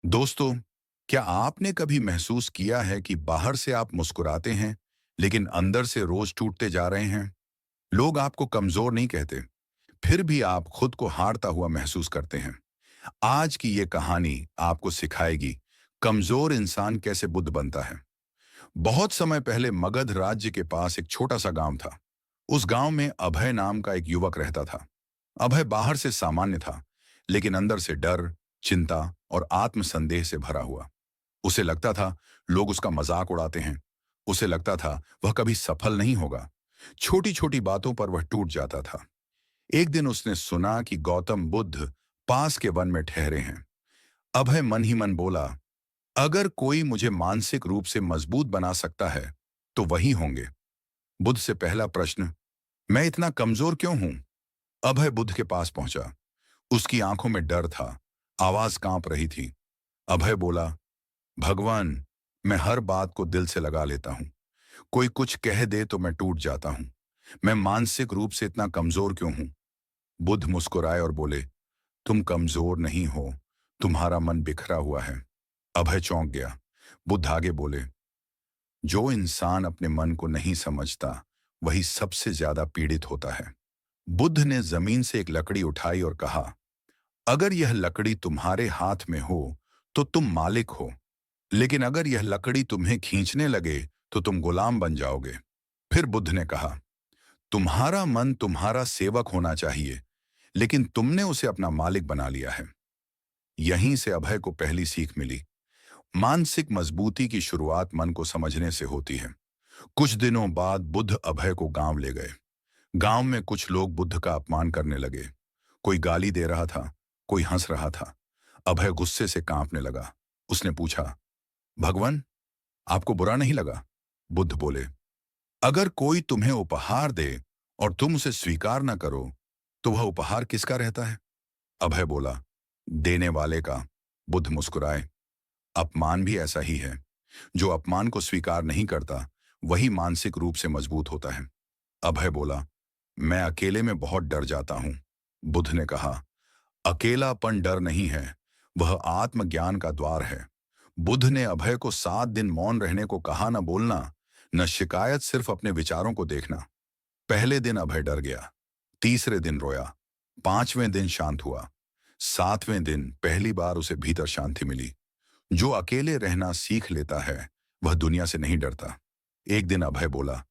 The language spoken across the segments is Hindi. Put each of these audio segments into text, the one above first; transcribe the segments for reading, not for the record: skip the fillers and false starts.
दोस्तों, क्या आपने कभी महसूस किया है कि बाहर से आप मुस्कुराते हैं, लेकिन अंदर से रोज टूटते जा रहे हैं? लोग आपको कमजोर नहीं कहते, फिर भी आप खुद को हारता हुआ महसूस करते हैं। आज की ये कहानी आपको सिखाएगी कमजोर इंसान कैसे बुद्ध बनता है। बहुत समय पहले मगध राज्य के पास एक छोटा सा गांव था। उस गांव में अभय नाम का एक युवक रहता था। अभय बाहर से सामान्य था, लेकिन अंदर से डर, चिंता और आत्मसंदेह से भरा हुआ। उसे लगता था लोग उसका मजाक उड़ाते हैं। उसे लगता था वह कभी सफल नहीं होगा। छोटी छोटी बातों पर वह टूट जाता था। एक दिन उसने सुना कि गौतम बुद्ध पास के वन में ठहरे हैं। अभय मन ही मन बोला, अगर कोई मुझे मानसिक रूप से मजबूत बना सकता है तो वही होंगे। बुद्ध से पहला प्रश्न, मैं इतना कमजोर क्यों हूं? अभय बुद्ध के पास पहुंचा। उसकी आंखों में डर था, आवाज कांप रही थी। अभय बोला, भगवान, मैं हर बात को दिल से लगा लेता हूं। कोई कुछ कह दे तो मैं टूट जाता हूं। मैं मानसिक रूप से इतना कमजोर क्यों हूं? बुद्ध मुस्कुराए और बोले, तुम कमजोर नहीं हो, तुम्हारा मन बिखरा हुआ है। अभय चौंक गया। बुद्ध आगे बोले, जो इंसान अपने मन को नहीं समझता वही सबसे ज्यादा पीड़ित होता है। बुद्ध ने जमीन से एक लकड़ी उठाई और कहा, अगर यह लकड़ी तुम्हारे हाथ में हो तो तुम मालिक हो, लेकिन अगर यह लकड़ी तुम्हें खींचने लगे तो तुम गुलाम बन जाओगे। फिर बुद्ध ने कहा, तुम्हारा मन तुम्हारा सेवक होना चाहिए, लेकिन तुमने उसे अपना मालिक बना लिया है। यहीं से अभय को पहली सीख मिली। मानसिक मजबूती की शुरुआत मन को समझने से होती है। कुछ दिनों बाद बुद्ध अभय को गांव ले गए। गांव में कुछ लोग बुद्ध का अपमान करने लगे। कोई गाली दे रहा था, कोई हंस रहा था। अभय गुस्से से कांपने लगा। उसने पूछा, भगवान, आपको बुरा नहीं लगा? बुद्ध बोले, अगर कोई तुम्हें उपहार दे और तुम उसे स्वीकार न करो तो वह उपहार किसका रहता है? अभय बोला, देने वाले का। बुद्ध मुस्कुराए, अपमान भी ऐसा ही है। जो अपमान को स्वीकार नहीं करता वही मानसिक रूप से मजबूत होता है। अभय बोला, मैं अकेले में बहुत डर जाता हूं। बुद्ध ने कहा, अकेलापन डर नहीं है, वह आत्मज्ञान का द्वार है। बुद्ध ने अभय को 7 दिन मौन रहने को कहा, न बोलना, न शिकायत, सिर्फ अपने विचारों को देखना। पहले दिन अभय डर गया, तीसरे दिन रोया, 5वें दिन शांत हुआ, 7वें दिन पहली बार उसे भीतर शांति मिली। जो अकेले रहना सीख लेता है वह दुनिया से नहीं डरता। एक दिन अभय बोला,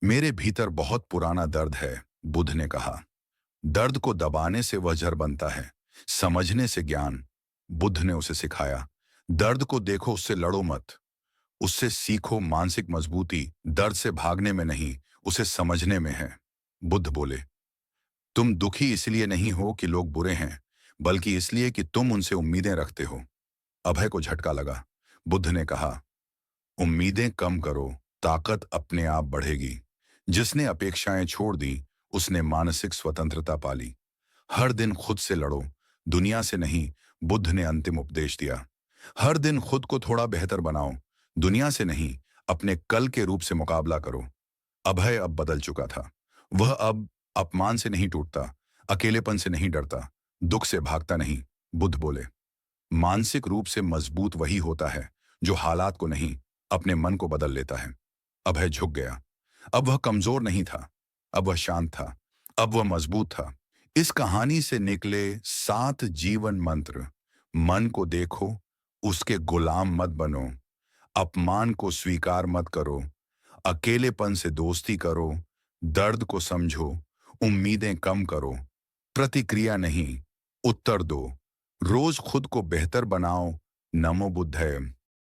मेरे भीतर बहुत पुराना दर्द है। बुद्ध ने कहा, दर्द को दबाने से वह जड़ बनता है, समझने से ज्ञान। बुद्ध ने उसे सिखाया, दर्द को देखो, उससे लड़ो मत, उससे सीखो। मानसिक मजबूती दर्द से भागने में नहीं, उसे समझने में है। बुद्ध बोले, तुम दुखी इसलिए नहीं हो कि लोग बुरे हैं, बल्कि इसलिए कि तुम उनसे उम्मीदें रखते हो। अभय को झटका लगा। बुद्ध ने कहा, उम्मीदें कम करो, ताकत अपने आप बढ़ेगी। जिसने अपेक्षाएं छोड़ दी उसने मानसिक स्वतंत्रता पाली। हर दिन खुद से लड़ो, दुनिया से नहीं। बुद्ध ने अंतिम उपदेश दिया। हर दिन खुद को थोड़ा बेहतर बनाओ, दुनिया से नहीं, अपने कल के रूप से मुकाबला करो। अभय अब बदल चुका था। वह अब अपमान से नहीं टूटता, अकेलेपन से नहीं डरता, दुख से भागता नहीं। बुद्ध बोले, मानसिक रूप से मजबूत वही होता है जो हालात को नहीं, अपने मन को बदल लेता है। अभय झुक गया। अब वह कमजोर नहीं था, अब वह शांत था, अब वह मजबूत था। इस कहानी से निकले 7 जीवन मंत्र। मन को देखो, उसके गुलाम मत बनो, अपमान को स्वीकार मत करो, अकेलेपन से दोस्ती करो, दर्द को समझो, उम्मीदें कम करो, प्रतिक्रिया नहीं, उत्तर दो, रोज खुद को बेहतर बनाओ। नमो बुद्धाय।